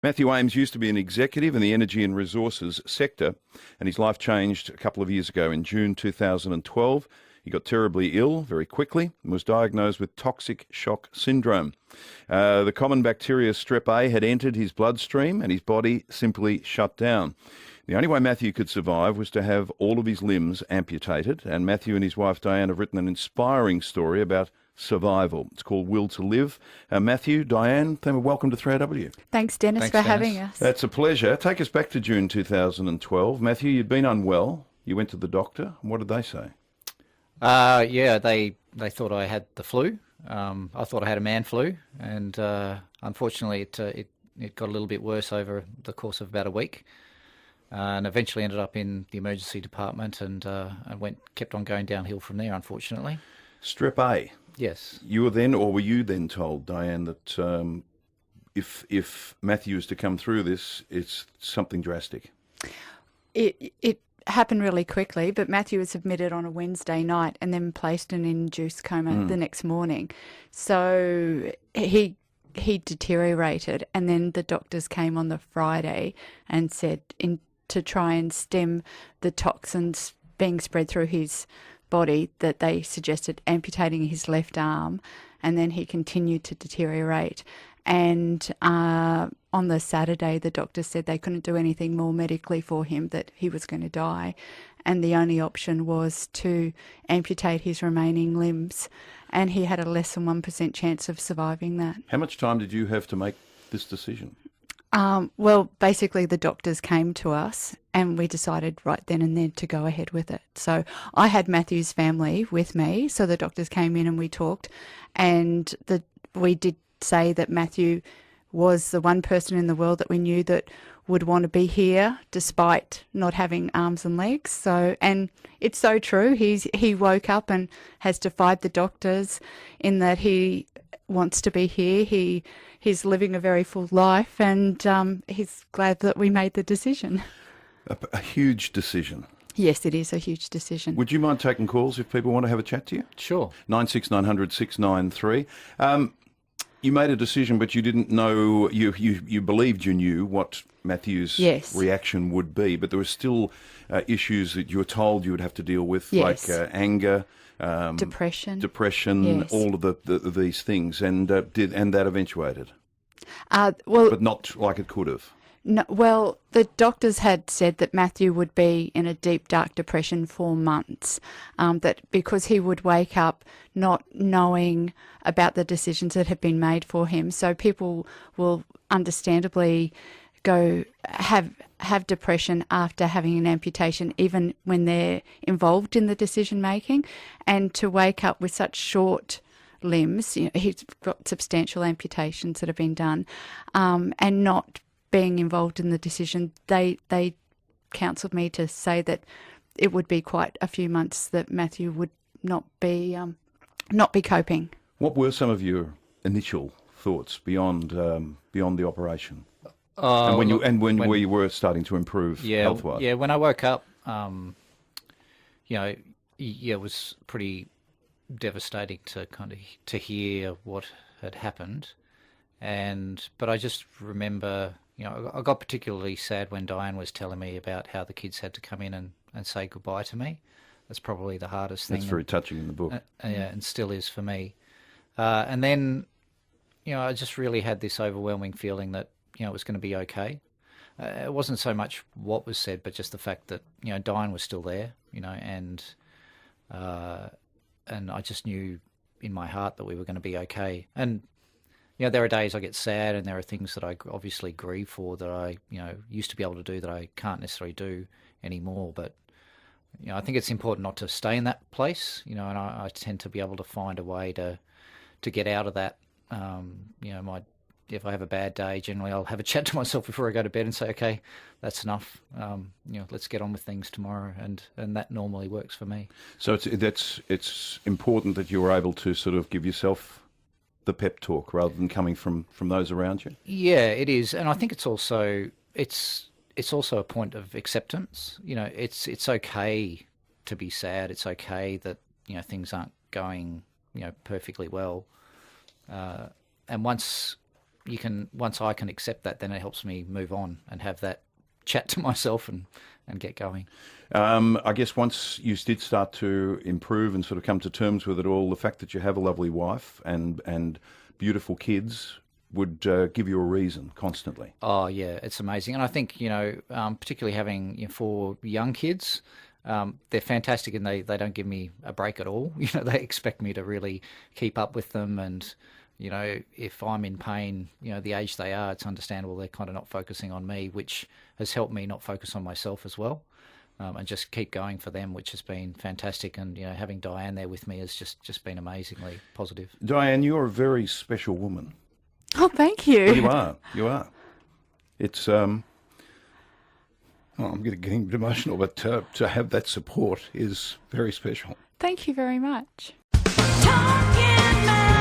Matthew Ames used to be an executive in the energy and resources sector, and his life changed a couple of years ago in June 2012. He got terribly ill very quickly and was diagnosed with toxic shock syndrome. The common bacteria strep A had entered his bloodstream and his body simply shut down. The only way Matthew could survive was to have all of his limbs amputated, and Matthew and his wife Diane have written an inspiring story about survival. It's called Will to Live. Matthew, Diane, welcome to 3AW. Thanks, Denis, for having us. That's a pleasure. Take us back to June 2012. Matthew, you'd been unwell. You went to the doctor. What did they say? They thought I had the flu. I thought I had a man flu, and unfortunately it got a little bit worse over the course of about a week, and eventually ended up in the emergency department, and kept on going downhill from there, unfortunately. Strep A. Yes. Were you then told, Diane, that if Matthew is to come through this, it's something drastic? It happened really quickly, but Matthew was admitted on a Wednesday night and then placed in an induced coma the next morning. So he deteriorated, and then the doctors came on the Friday and said to try and stem the toxins being spread through his body, that they suggested amputating his left arm, and then he continued to deteriorate. And on the Saturday, the doctor said they couldn't do anything more medically for him, that he was going to die, and the only option was to amputate his remaining limbs, and he had a less than 1% chance of surviving that. How much time did you have to make this decision? Well, basically the doctors came to us and we decided right then and there to go ahead with it. So I had Matthew's family with me, so the doctors came in and we talked, and we did say that Matthew was the one person in the world that we knew that would want to be here despite not having arms and legs. So, and it's so true. He woke up and has defied the doctors in that he wants to be here. He's living a very full life, and he's glad that we made the decision. A huge decision. Yes, it is a huge decision. Would you mind taking calls if people want to have a chat to you? Sure. 96900 693. You made a decision, but you didn't know, you believed you knew what Matthew's reaction would be, but there were still issues that you were told you would have to deal with, like anger, depression, all of these things, and that eventuated. But not like it could have. No, well, the doctors had said that Matthew would be in a deep, dark depression for months, that because he would wake up not knowing about the decisions that had been made for him. So people will understandably have depression after having an amputation, even when they're involved in the decision making, and to wake up with such short limbs, he's got substantial amputations that have been done, and not being involved in the decision, they counselled me to say that it would be quite a few months that Matthew would not be coping. What were some of your initial thoughts beyond the operation? When you were starting to improve health-wise? Yeah, when I woke up, it was pretty devastating to hear what had happened, but I just remember, I got particularly sad when Diane was telling me about how the kids had to come in and say goodbye to me. That's probably the hardest thing. That's very touching in the book. And still is for me. And then, I just really had this overwhelming feeling that, it was going to be okay. It wasn't so much what was said, but just the fact that, Diane was still there, and I just knew in my heart that we were going to be okay. And, there are days I get sad, and there are things that I obviously grieve for that I, used to be able to do that I can't necessarily do anymore. But, I think it's important not to stay in that place, and I tend to be able to find a way to get out of that. If I have a bad day, generally I'll have a chat to myself before I go to bed and say, okay, that's enough. Let's get on with things tomorrow, and that normally works for me. So it's important that you were able to sort of give yourself the pep talk rather than coming from those around you. Yeah, it is, and I think it's also a point of acceptance. It's okay to be sad. It's okay that things aren't going perfectly well, and once you can, once I can accept that, then it helps me move on and have that chat to myself and get going. I guess once you did start to improve and sort of come to terms with it all, the fact that you have a lovely wife and beautiful kids would give you a reason constantly. Oh yeah, it's amazing, and I think particularly having 4 young kids, they're fantastic, and they don't give me a break at all. They expect me to really keep up with them, and if I'm in pain, the age they are, it's understandable they're kind of not focusing on me, which has helped me not focus on myself as well, and just keep going for them, which has been fantastic. And having Diane there with me has just been amazingly positive. Diane, you're a very special woman. Oh, thank you. Well, you are. You are. It's I'm getting emotional, but to have that support is very special. Thank you very much. Talking